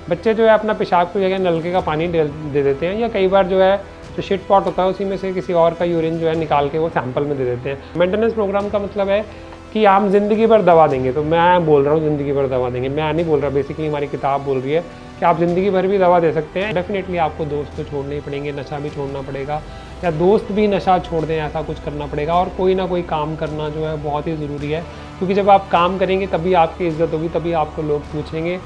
बच्चे जो है अपना पेशाब की जगह नलके का पानी दे देते हैं, या कई बार जो है जो शिट पॉट होता है उसी में से किसी और का यूरिन जो है निकाल के वो सैंपल में दे देते हैं। मेंटेनेंस प्रोग्राम का मतलब है कि आप ज़िंदगी भर दवा देंगे। तो मैं बोल रहा हूँ ज़िंदगी भर दवा देंगे, मैं नहीं बोल रहा, बेसिकली हमारी किताब बोल रही है कि आप ज़िंदगी भर भी दवा दे सकते हैं। डेफिनेटली आपको दोस्त तो छोड़ने ही पड़ेंगे, नशा भी छोड़ना पड़ेगा, या दोस्त भी नशा छोड़ दें ऐसा कुछ करना पड़ेगा, और कोई ना कोई काम करना जो है बहुत ही ज़रूरी है, क्योंकि जब आप काम करेंगे तभी आपकी इज्जत होगी, तभी आपको लोग पूछेंगे,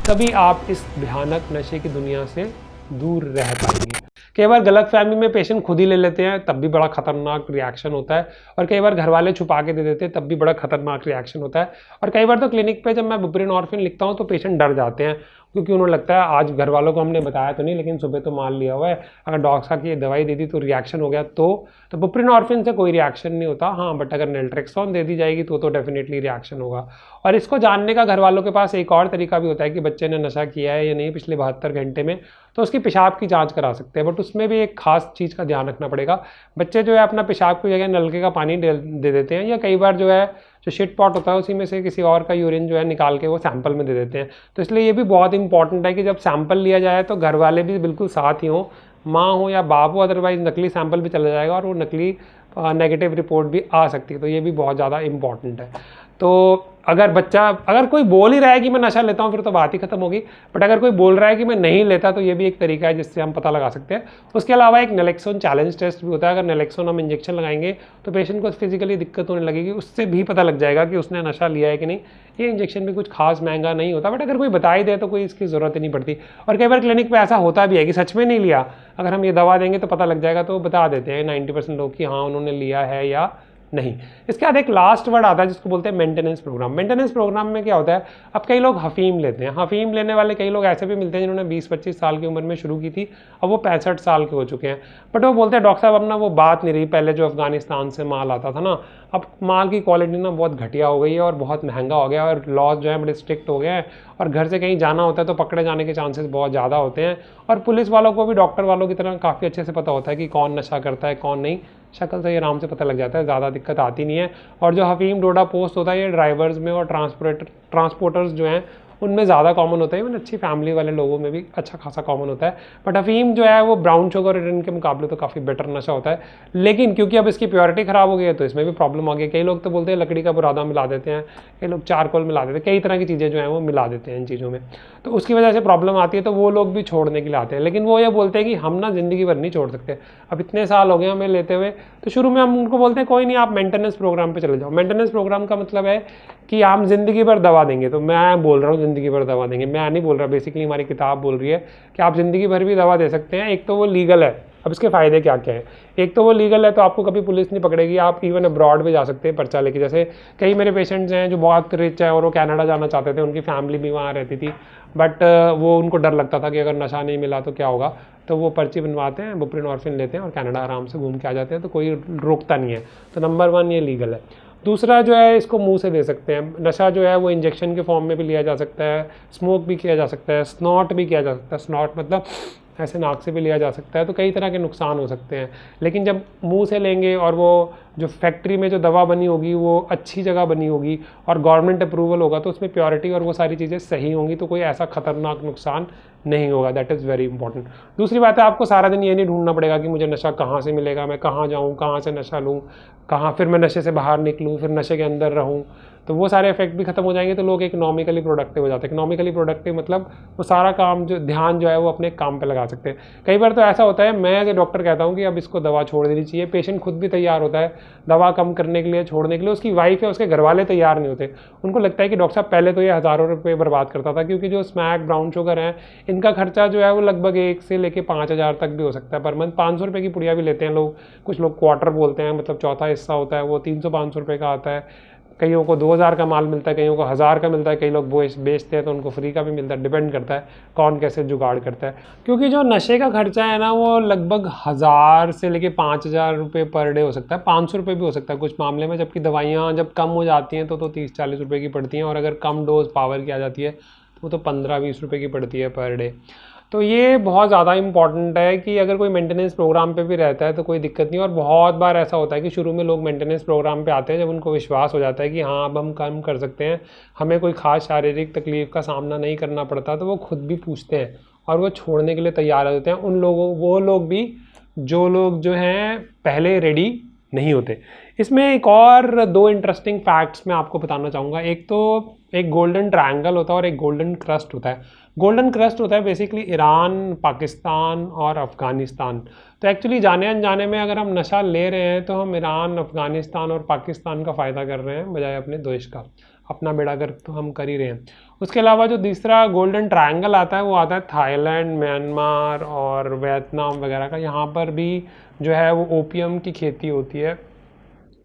तभी आप इस भयानक नशे की दुनिया से दूर रह पाएंगे। कई बार गलतफहमी में पेशेंट खुद ही ले लेते हैं, तब भी बड़ा खतरनाक रिएक्शन होता है, और कई बार घर वाले छुपा के दे देते हैं, तब भी बड़ा खतरनाक रिएक्शन होता है। और कई बार तो क्लिनिक पे जब मैं बुप्रेनॉर्फिन लिखता हूँ तो पेशेंट डर जाते हैं, क्योंकि उन्हें लगता है आज घर वालों को हमने बताया तो नहीं, लेकिन सुबह तो मान लिया हुआ है, अगर डॉक्टर साहब की ये दवाई दे दी तो रिएक्शन हो गया तो बुप्रेनॉर्फिन से कोई रिएक्शन नहीं होता। हाँ, बट अगर नेल्ट्रेक्सोन दे दी जाएगी तो डेफिनेटली रिएक्शन होगा। और इसको जानने का घर वालों के पास एक और तरीका भी होता है कि बच्चे ने नशा किया है या नहीं पिछले 72 घंटे में, तो उसकी पेशाब की जांच करा सकते हैं। बट उसमें भी एक खास चीज़ का ध्यान रखना पड़ेगा। बच्चे जो है अपना पेशाब की जगह नलके का पानी दे देते हैं, या कई बार जो है जो शिट पॉट होता है उसी में से किसी और का यूरिन जो है निकाल के वो सैंपल में दे देते हैं। तो इसलिए ये भी बहुत इंपॉर्टेंट है कि जब सैंपल लिया जाए तो घर वाले भी बिल्कुल साथ ही हों, माँ हो या बाप हो, अदरवाइज नकली सैंपल भी चला जाएगा और वो नकली नेगेटिव रिपोर्ट भी आ सकती है। तो ये भी बहुत ज़्यादा इंपॉर्टेंट है। तो अगर कोई बोल ही रहा है कि मैं नशा लेता हूँ फिर तो बात ही खत्म होगी, बट अगर कोई बोल रहा है कि मैं नहीं लेता तो ये भी एक तरीका है जिससे हम पता लगा सकते हैं। उसके अलावा एक नैलेक्सोन चैलेंज टेस्ट भी होता है। अगर नैलेक्सोन हम इंजेक्शन लगाएंगे तो पेशेंट को फिजिकली दिक्कत होने लगेगी, उससे भी पता लग जाएगा कि उसने नशा लिया है कि नहीं। ये इंजेक्शन भी कुछ खास महंगा नहीं होता, बट अगर कोई बता ही दे तो कोई इसकी ज़रूरत ही नहीं पड़ती। और कई बार क्लिनिक पे ऐसा होता भी है कि सच में नहीं लिया, अगर हम ये दवा देंगे तो पता लग जाएगा, तो बता देते हैं 90% लोग कि हाँ उन्होंने लिया है या नहीं। इसके बाद एक लास्ट वर्ड आता है जिसको बोलते हैं मेंटेनेंस प्रोग्राम। मेंटेनेंस प्रोग्राम में क्या होता है, अब कई लोग हफीम लेते हैं, हफीम लेने वाले कई लोग ऐसे भी मिलते हैं जिन्होंने 20-25 साल की उम्र में शुरू की थी, अब वो 65 साल के हो चुके हैं। बट वो बोलते हैं डॉक्टर साहब अब ना वो बात नहीं रही, पहले जो अफगानिस्तान से माल आता था ना, अब माल की क्वालिटी ना बहुत घटिया हो गई है और बहुत महंगा हो गया, और लॉज जो है बड़े स्ट्रिक्ट हो गए हैं, और घर से कहीं जाना होता है तो पकड़े जाने के चांसेस बहुत ज़्यादा होते हैं। और पुलिस वालों को भी डॉक्टर वालों की तरह काफ़ी अच्छे से पता होता है कि कौन नशा करता है कौन नहीं, शक्ल से ये आराम से पता लग जाता है, ज़्यादा दिक्कत आती नहीं है। और जो हफीम डोडा पोस्ट होता है ये ड्राइवर्स में और ट्रांसपोर्टर्स जो हैं उनमें ज़्यादा कॉमन होता है, इवन अच्छी फैमिली वाले लोगों में भी अच्छा खासा कॉमन होता है। बट अफीम जो है वो ब्राउन शुगर और इनके मुकाबले तो काफ़ी बेटर नशा होता है, लेकिन क्योंकि अब इसकी प्योरिटी ख़राब हो गई है तो इसमें भी प्रॉब्लम आ गई। कई लोग तो बोलते हैं लकड़ी का बुरादा मिला देते हैं, कई लोग चारकोल मिला देते हैं, कई तरह की चीज़ें जो हैं वो मिला देते हैं इन चीज़ों में, तो उसकी वजह से प्रॉब्लम आती है। तो वो लोग भी छोड़ने के लिए आते हैं, लेकिन वो ये बोलते हैं कि हम ना ज़िंदगी भर नहीं छोड़ सकते, अब इतने साल हो गए हमें लेते हुए। तो शुरू में हम उनको बोलते हैं कोई नहीं, आप मेंटेनेंस प्रोग्राम पे चले जाओ। मेंटेनेंस प्रोग्राम का मतलब है कि हम ज़िंदगी भर दवा देंगे। तो मैं बोल रहा हूँ ज़िंदगी भर दवा देंगे, मैं नहीं बोल रहा, बेसिकली हमारी किताब बोल रही है कि आप ज़िंदगी भर भी दवा दे सकते हैं। एक तो वो लीगल है। अब इसके फ़ायदे क्या क्या हैं, एक तो वो लीगल है तो आपको कभी पुलिस नहीं पकड़ेगी, आप इवन अब्रॉड भी जा सकते हैं पर्चा लेके। जैसे कई मेरे पेशेंट्स हैं जो बहुत रिच है और वो कनाडा जाना चाहते थे, उनकी फैमिली भी वहाँ रहती थी, बट वो उनको डर लगता था कि अगर नशा नहीं मिला तो क्या होगा, तो वो पर्ची बनवाते हैं, बुप्रेनॉर्फिन लेते हैं और कनाडा आराम से घूम के आ जाते हैं, तो कोई रोकता नहीं है। तो नंबर 1 ये लीगल है। दूसरा जो है इसको मुंह से दे सकते हैं। नशा जो है वो इंजेक्शन के फॉर्म में भी लिया जा सकता है, स्मोक भी किया जा सकता है, स्नॉट भी किया जा सकता है। स्नॉट मतलब ऐसे नाक से भी लिया जा सकता है। तो कई तरह के नुकसान हो सकते हैं, लेकिन जब मुंह से लेंगे और वो जो फैक्ट्री में जो दवा बनी होगी वो अच्छी जगह बनी होगी और गवर्नमेंट अप्रूवल होगा तो उसमें प्योरिटी और वो सारी चीज़ें सही होंगी, तो कोई ऐसा खतरनाक नुकसान नहीं होगा। That is very important. दूसरी बात है, आपको सारा दिन ये नहीं ढूंढना पड़ेगा कि मुझे नशा कहाँ से मिलेगा, मैं कहाँ जाऊँ, कहाँ से नशा लूँ, कहाँ फिर मैं नशे से बाहर निकलूँ, फिर नशे के अंदर रहूँ। तो वो सारे इफेक्ट भी खत्म हो जाएंगे, तो लोग इकोनॉमिकली प्रोडक्टिव हो जाते हैं। इकोनॉमिकली प्रोडक्टिव मतलब वो सारा काम जो ध्यान जो है वो अपने काम पे लगा सकते हैं। कई बार तो ऐसा होता है, मैं एज ए डॉक्टर कहता हूँ कि अब इसको दवा छोड़ देनी चाहिए, पेशेंट खुद भी तैयार होता है दवा कम करने के लिए, छोड़ने के लिए, उसकी वाइफ है, उसके घर वाले तैयार नहीं होते। उनको लगता है कि डॉक्टर साहब पहले तो ये हज़ारों रुपये बर्बाद करता था, क्योंकि जो स्मैक ब्राउन शुगर है इनका खर्चा जो है वो लगभग 1 से लेके 5,000 तक भी हो सकता है पर मंथ। 500 रुपये की पुड़िया भी लेते हैं लोग, कुछ लोग क्वार्टर बोलते हैं, मतलब चौथा हिस्सा होता है वो 300-500 रुपये का आता है। कईयों को 2,000 का माल मिलता है, कईयों को 1,000 का मिलता है, कई लोग बेचते हैं तो उनको फ्री का भी मिलता है। डिपेंड करता है कौन कैसे जुगाड़ करता है, क्योंकि जो नशे का खर्चा है ना वो लगभग 1,000 से लेके 5,000 रुपये पर डे हो सकता है, 500 रुपये भी हो सकता है कुछ मामले में। जबकि दवाइयाँ जब कम हो जाती हैं तो 30-40 रुपये की पड़ती हैं, और अगर कम डोज पावर की आ जाती है तो वो तो 15-20 रुपये की पड़ती है पर डे। तो ये बहुत ज़्यादा इंपॉर्टेंट है कि अगर कोई मेंटेनेंस प्रोग्राम पे भी रहता है तो कोई दिक्कत नहीं। और बहुत बार ऐसा होता है कि शुरू में लोग मेंटेनेंस प्रोग्राम पे आते हैं जब उनको विश्वास हो जाता है कि हाँ अब हम काम कर सकते हैं, हमें कोई ख़ास शारीरिक तकलीफ़ का सामना नहीं करना पड़ता, तो वो खुद भी पूछते हैं और वो छोड़ने के लिए तैयार हो जाते हैं। उन लोगों वो लोग भी जो लोग जो हैं पहले रेडी नहीं होते। इसमें एक और दो इंटरेस्टिंग फैक्ट्स मैं आपको बताना चाहूँगा। एक तो एक गोल्डन ट्रायंगल होता है और एक गोल्डन क्रस्ट होता है। गोल्डन क्रस्ट होता है बेसिकली ईरान, पाकिस्तान और अफ़गानिस्तान। तो एक्चुअली जाने अनजाने में अगर हम नशा ले रहे हैं तो हम ईरान, अफ़गानिस्तान और पाकिस्तान का फ़ायदा कर रहे हैं बजाय अपने देश का। अपना बेड़ा गर्क तो हम कर ही रहे हैं। उसके अलावा जो तीसरा गोल्डन ट्रायंगल आता है वो आता है थाईलैंड, म्यांमार और वियतनाम वगैरह का। यहाँ पर भी जो है वो ओपियम की खेती होती है,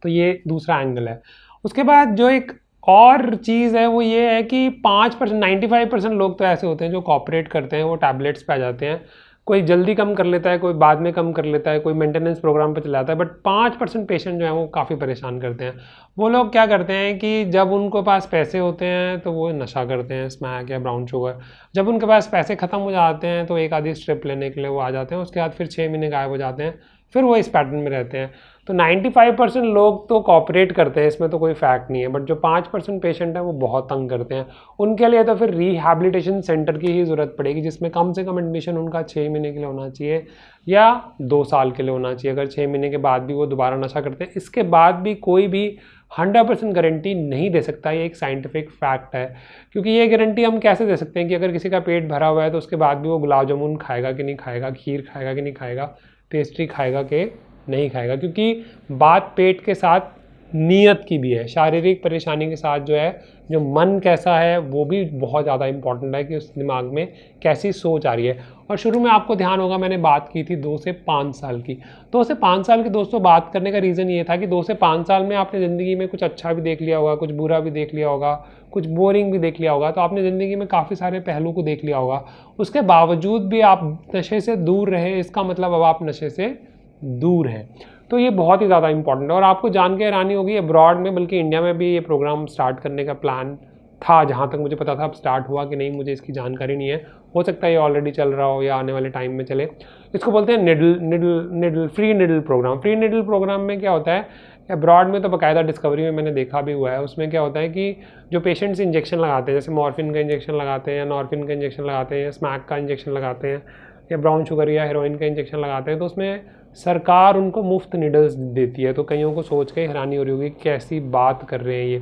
तो ये दूसरा एंगल है। उसके बाद जो एक और चीज़ है वो ये है कि 5% 95% लोग तो ऐसे होते हैं जो कॉपरेट करते हैं, वो टैबलेट्स पे आ जाते हैं। कोई जल्दी कम कर लेता है, कोई बाद में कम कर लेता है, कोई मेंटेनेंस प्रोग्राम पे चला जाता है, बट 5% पेशेंट जो है वो काफ़ी परेशान करते हैं। वो लोग क्या करते हैं कि जब उनके पास पैसे होते हैं तो वो नशा करते हैं, स्मैक या ब्राउन शुगर। जब उनके पास पैसे ख़त्म हो जाते हैं तो एक आधी स्ट्रिप लेने के लिए वो आ जाते हैं, उसके बाद फिर 6 महीने गायब हो जाते हैं, फिर वो इस पैटर्न में रहते हैं। तो 95% लोग तो कॉपरेट करते हैं, इसमें तो कोई फैक्ट नहीं है, बट जो 5% पेशेंट हैं वो बहुत तंग करते हैं। उनके लिए तो फिर रिहैबिलिटेशन सेंटर की ही ज़रूरत पड़ेगी, जिसमें कम से कम एडमिशन उनका 6 महीने के लिए होना चाहिए या 2 साल के लिए होना चाहिए। अगर 6 महीने के बाद भी वो दोबारा नशा करते हैं, इसके बाद भी कोई भी 100% गारंटी नहीं दे सकता। ये एक साइंटिफिक फैक्ट है, क्योंकि ये गारंटी हम कैसे दे सकते हैं कि अगर किसी का पेट भरा हुआ है तो उसके बाद भी वो गुलाब जामुन खाएगा कि नहीं खाएगा, खीर खाएगा कि नहीं खाएगा, पेस्ट्री खाएगा कि नहीं खाएगा। क्योंकि बात पेट के साथ नीयत की भी है, शारीरिक परेशानी के साथ जो है जो मन कैसा है वो भी बहुत ज़्यादा इंपॉर्टेंट है कि उस दिमाग में कैसी सोच आ रही है। और शुरू में आपको ध्यान होगा मैंने बात की थी 2 से 5 साल की। 2 से 5 साल की दोस्तों बात करने का रीज़न ये था कि 2 से 5 साल में आपने ज़िंदगी में कुछ अच्छा भी देख लिया होगा, कुछ बुरा भी देख लिया होगा, कुछ बोरिंग भी देख लिया होगा, तो आपने ज़िंदगी में काफ़ी सारे पहलू को देख लिया होगा। उसके बावजूद भी आप नशे से दूर रहे, इसका मतलब अब आप नशे से दूर हैं। तो ये बहुत ही ज़्यादा इंपॉर्टेंट है। और आपको जान के हैरानी होगी, अब्रॉड में बल्कि इंडिया में भी ये प्रोग्राम स्टार्ट करने का प्लान था, जहाँ तक मुझे पता था। अब स्टार्ट हुआ कि नहीं मुझे इसकी जानकारी नहीं है, हो सकता है ये ऑलरेडी चल रहा हो या आने वाले टाइम में चले। इसको बोलते हैं needle free needle programme. Free needle programme में क्या होता है, अब्रॉड में तो बाकायदा डिस्कवरी में मैंने देखा भी हुआ है। उसमें क्या होता है कि जो पेशेंट्स इंजेक्शन लगाते हैं, जैसे मॉर्फिन का इंजेक्शन लगाते हैं या नॉर्फिन का इंजेक्शन लगाते हैं या स्मैक का इंजेक्शन लगाते हैं या ब्राउन शुगर या हेरोइन का इंजेक्शन लगाते हैं, तो उसमें सरकार उनको मुफ्त निडल्स देती है। तो कईयों को सोच के हैरानी हो रही होगी कैसी बात कर रहे हैं ये।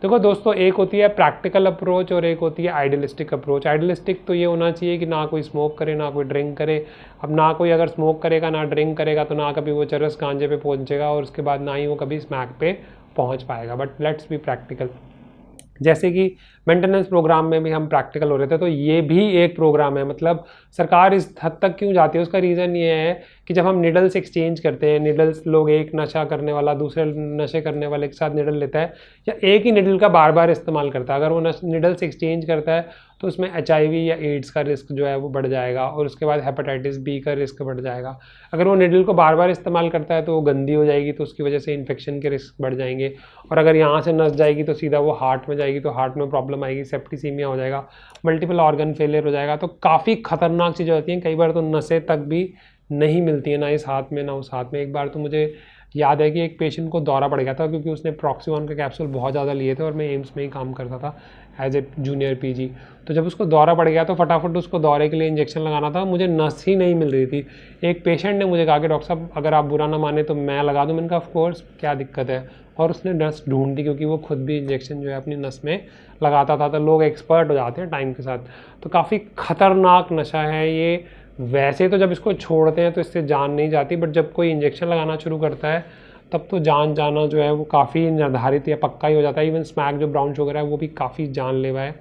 देखो दोस्तों, एक होती है प्रैक्टिकल अप्रोच और एक होती है आइडियलिस्टिक अप्रोच। आइडियलिस्टिक तो ये होना चाहिए कि ना कोई स्मोक करे ना कोई ड्रिंक करे। अब ना कोई अगर स्मोक करेगा ना ड्रिंक करेगा तो ना कभी वो चरस गांजे पे पहुंचेगा और उसके बाद ना ही वो कभी स्मैक पे पहुंच पाएगा। But let's be practical. जैसे कि मेंटेनेंस प्रोग्राम में भी हम प्रैक्टिकल हो रहे थे, तो ये भी एक प्रोग्राम है। मतलब सरकार इस हद तक क्यों जाती है, उसका रीज़न ये है कि जब हम निडल्स एक्सचेंज करते हैं, निडल्स लोग एक नशा करने वाला दूसरे नशे करने वाले के साथ निडल लेता है या एक ही निडल का बार बार इस्तेमाल करता है, अगर वो निडल्स एक्सचेंज करता है तो उसमें HIV या एड्स का रिस्क जो है वो बढ़ जाएगा और उसके बाद हेपेटाइटिस B का रिस्क बढ़ जाएगा। अगर वो निडल को बार बार इस्तेमाल करता है तो वो गंदी हो जाएगी, तो उसकी वजह से इन्फेक्शन के रिस्क बढ़ जाएंगे। और अगर यहाँ से नस जाएगी तो सीधा वो हार्ट में जाएगी, तो हार्ट में प्रॉब्लम आएगी, सेप्टिसीमिया हो जाएगा, मल्टीपल ऑर्गन फेलियर हो जाएगा। तो काफ़ी खतरनाक चीज़ें होती हैं। कई बार तो नसें तक भी नहीं मिलती है, ना इस हाथ में ना उस हाथ में। एक बार तो मुझे याद है कि एक पेशेंट को दौरा पड़ गया था क्योंकि उसने प्रॉक्सीवन के कैप्सूल बहुत ज़्यादा लिए थे और मैं एम्स में ही काम करता था एज ए जूनियर PG। तो जब उसको दौरा पड़ गया तो फटाफट उसको दौरे के लिए इंजेक्शन लगाना था, मुझे नस ही नहीं मिल रही थी। एक पेशेंट ने मुझे कहा कि डॉक्टर साहब अगर आप बुरा ना माने तो मैं लगा दूँ। मैंने कहा ऑफ कोर्स, क्या दिक्कत है। और उसने नस ढूंढ दी क्योंकि वो खुद भी इंजेक्शन जो है अपनी नस में लगाता था। तो लोग एक्सपर्ट हो जाते हैं टाइम के साथ। तो काफ़ी ख़तरनाक नशा है ये। वैसे तो जब इसको छोड़ते हैं तो इससे जान नहीं जाती, बट जब कोई इंजेक्शन लगाना शुरू करता है तब तो जान जाना जो है वो काफ़ी निर्धारित या पक्का ही हो जाता है। इवन स्मैक जो ब्राउन शुगर है वो भी काफ़ी जानलेवा है।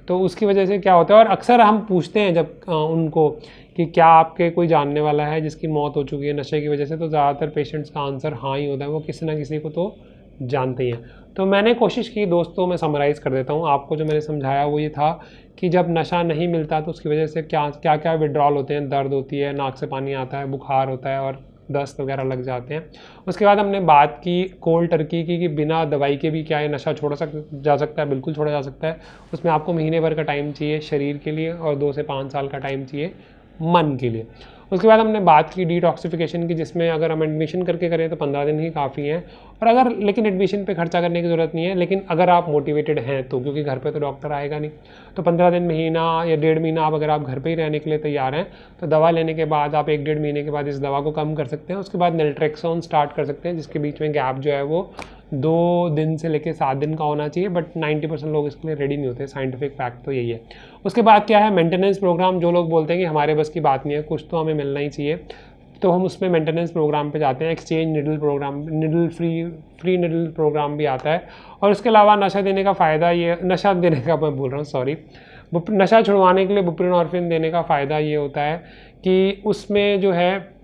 तो उसकी वजह से क्या होता है, और अक्सर हम पूछते हैं जब उनको कि क्या आपके कोई जानने वाला है जिसकी मौत हो चुकी है नशे की वजह से, तो ज़्यादातर पेशेंट्स का आंसर हाँ ही होता है, वो किसी ना किसी को तो जानते ही हैं। तो मैंने कोशिश की दोस्तों, मैं समराइज़ कर देता हूँ आपको। जो मैंने समझाया वो ये था कि जब नशा नहीं मिलता तो उसकी वजह से क्या क्या विड्रॉल होते हैं, दर्द होती है, नाक से पानी आता है, बुखार होता है और दस्त वगैरह लग जाते हैं। उसके बाद हमने बात की कोल्ड टर्की की कि बिना दवाई के भी क्या ये नशा छोड़ा जा सकता है। बिल्कुल छोड़ा जा सकता है। उसमें आपको महीने भर का टाइम चाहिए शरीर के लिए और 2 से 5 साल का टाइम चाहिए मन के लिए। उसके बाद हमने बात की डिटॉक्सिफिकेशन की, जिसमें अगर हम एडमिशन करके करें तो 15 दिन ही काफ़ी हैं, और अगर लेकिन एडमिशन पे खर्चा करने की ज़रूरत नहीं है, लेकिन अगर आप मोटिवेटेड हैं तो, क्योंकि घर पे तो डॉक्टर आएगा नहीं, तो 15 दिन, महीना या 1.5 महीना आप अगर आप घर पे ही रहने के लिए तैयार हैं तो दवा लेने के बाद आप 1-1.5 महीने के बाद इस दवा को कम कर सकते हैं। उसके बाद नेल्ट्रेक्सोन स्टार्ट कर सकते हैं, जिसके बीच में गैप जो है वो 2 दिन से लेकर 7 दिन का होना चाहिए, बट 90% लोग इसके लिए रेडी नहीं होते, साइंटिफिक फैक्ट तो यही है। उसके बाद क्या है, मेंटेनेंस प्रोग्राम। जो लोग बोलते हैं कि हमारे बस की बात नहीं है, कुछ तो हमें मिलना ही चाहिए, तो हम उसमें मेंटेनेंस प्रोग्राम पे जाते हैं। Exchange needle programme, needle free needle programme भी आता है। और उसके अलावा नशा देने का फ़ायदा ये, नशा देने का मैं बोल रहा हूँ सॉरी, नशा छुड़वाने के लिए बुप्रेनोर्फिन देने का फ़ायदा ये होता है कि उसमें जो है,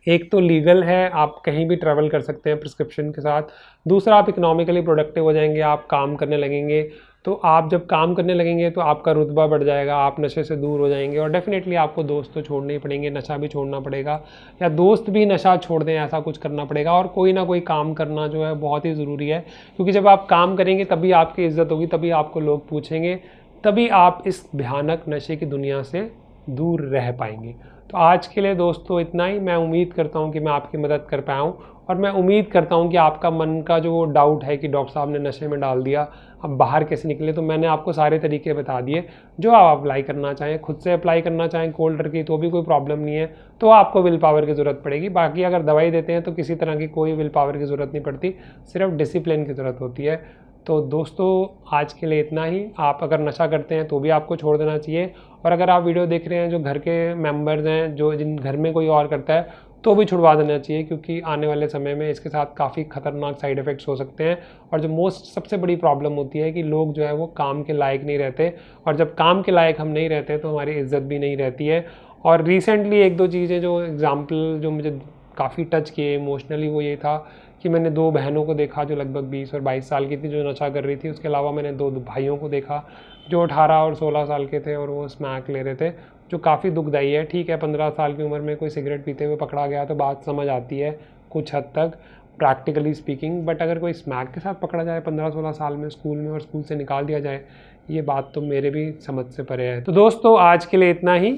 एक तो लीगल है, आप कहीं भी ट्रैवल कर सकते हैं प्रिस्क्रिप्शन के साथ। दूसरा, आप इकोनॉमिकली प्रोडक्टिव हो जाएंगे, आप काम करने लगेंगे। तो आप जब काम करने लगेंगे तो आपका रुतबा बढ़ जाएगा, आप नशे से दूर हो जाएंगे, और डेफिनेटली आपको दोस्त तो छोड़ने ही पड़ेंगे, नशा भी छोड़ना पड़ेगा, या दोस्त भी नशा छोड़ दें ऐसा कुछ करना पड़ेगा। और कोई ना कोई काम करना जो है बहुत ही ज़रूरी है, क्योंकि जब आप काम करेंगे तभी आपकी इज़्ज़त होगी, तभी आपको लोग पूछेंगे, तभी आप इस भयानक नशे की दुनिया से दूर रह पाएंगे। तो आज के लिए दोस्तों इतना ही। मैं उम्मीद करता हूँ कि मैं आपकी मदद कर पाया हूँ, और मैं उम्मीद करता हूँ कि आपका मन का जो डाउट है कि डॉक्टर साहब ने नशे में डाल दिया, अब बाहर कैसे निकले, तो मैंने आपको सारे तरीके बता दिए। जो आप अप्लाई करना चाहें, खुद से अप्लाई करना चाहें कोल्ड टर्की, तो भी कोई प्रॉब्लम नहीं है, तो आपको विल पावर की ज़रूरत पड़ेगी। बाकी अगर दवाई देते हैं तो किसी तरह की कोई विल पावर की ज़रूरत नहीं पड़ती, सिर्फ डिसिप्लिन की ज़रूरत होती है। तो दोस्तों आज के लिए इतना ही। आप अगर नशा करते हैं तो भी आपको छोड़ देना चाहिए, और अगर आप वीडियो देख रहे हैं जो घर के मेंबर्स हैं, जो जिन घर में कोई और करता है, तो भी छुड़वा देना चाहिए, क्योंकि आने वाले समय में इसके साथ काफ़ी ख़तरनाक साइड इफ़ेक्ट्स हो सकते हैं। और जो सबसे बड़ी प्रॉब्लम होती है कि लोग जो है वो काम के लायक नहीं रहते, और जब काम के लायक हम नहीं रहते तो हमारी इज़्ज़त भी नहीं रहती है। और रिसेंटली 1-2 चीज़ें जो एग्ज़ाम्पल जो मुझे काफ़ी टच किए इमोशनली, वो ये था कि मैंने 2 बहनों को देखा जो लगभग 20 और 22 साल की थी, जो नशा कर रही थी। उसके अलावा मैंने 2 भाइयों को देखा जो 18 और 16 साल के थे, और वो स्मैक ले रहे थे, जो काफ़ी दुखदाई है। ठीक है, 15 साल की उम्र में कोई सिगरेट पीते हुए पकड़ा गया तो बात समझ आती है कुछ हद तक, प्रैक्टिकली स्पीकिंग, बट अगर कोई स्मैक के साथ पकड़ा जाए 15-16 साल में स्कूल में, और स्कूल से निकाल दिया जाए, ये बात तो मेरे भी समझ से परे है। तो दोस्तों आज के लिए इतना ही,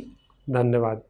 धन्यवाद।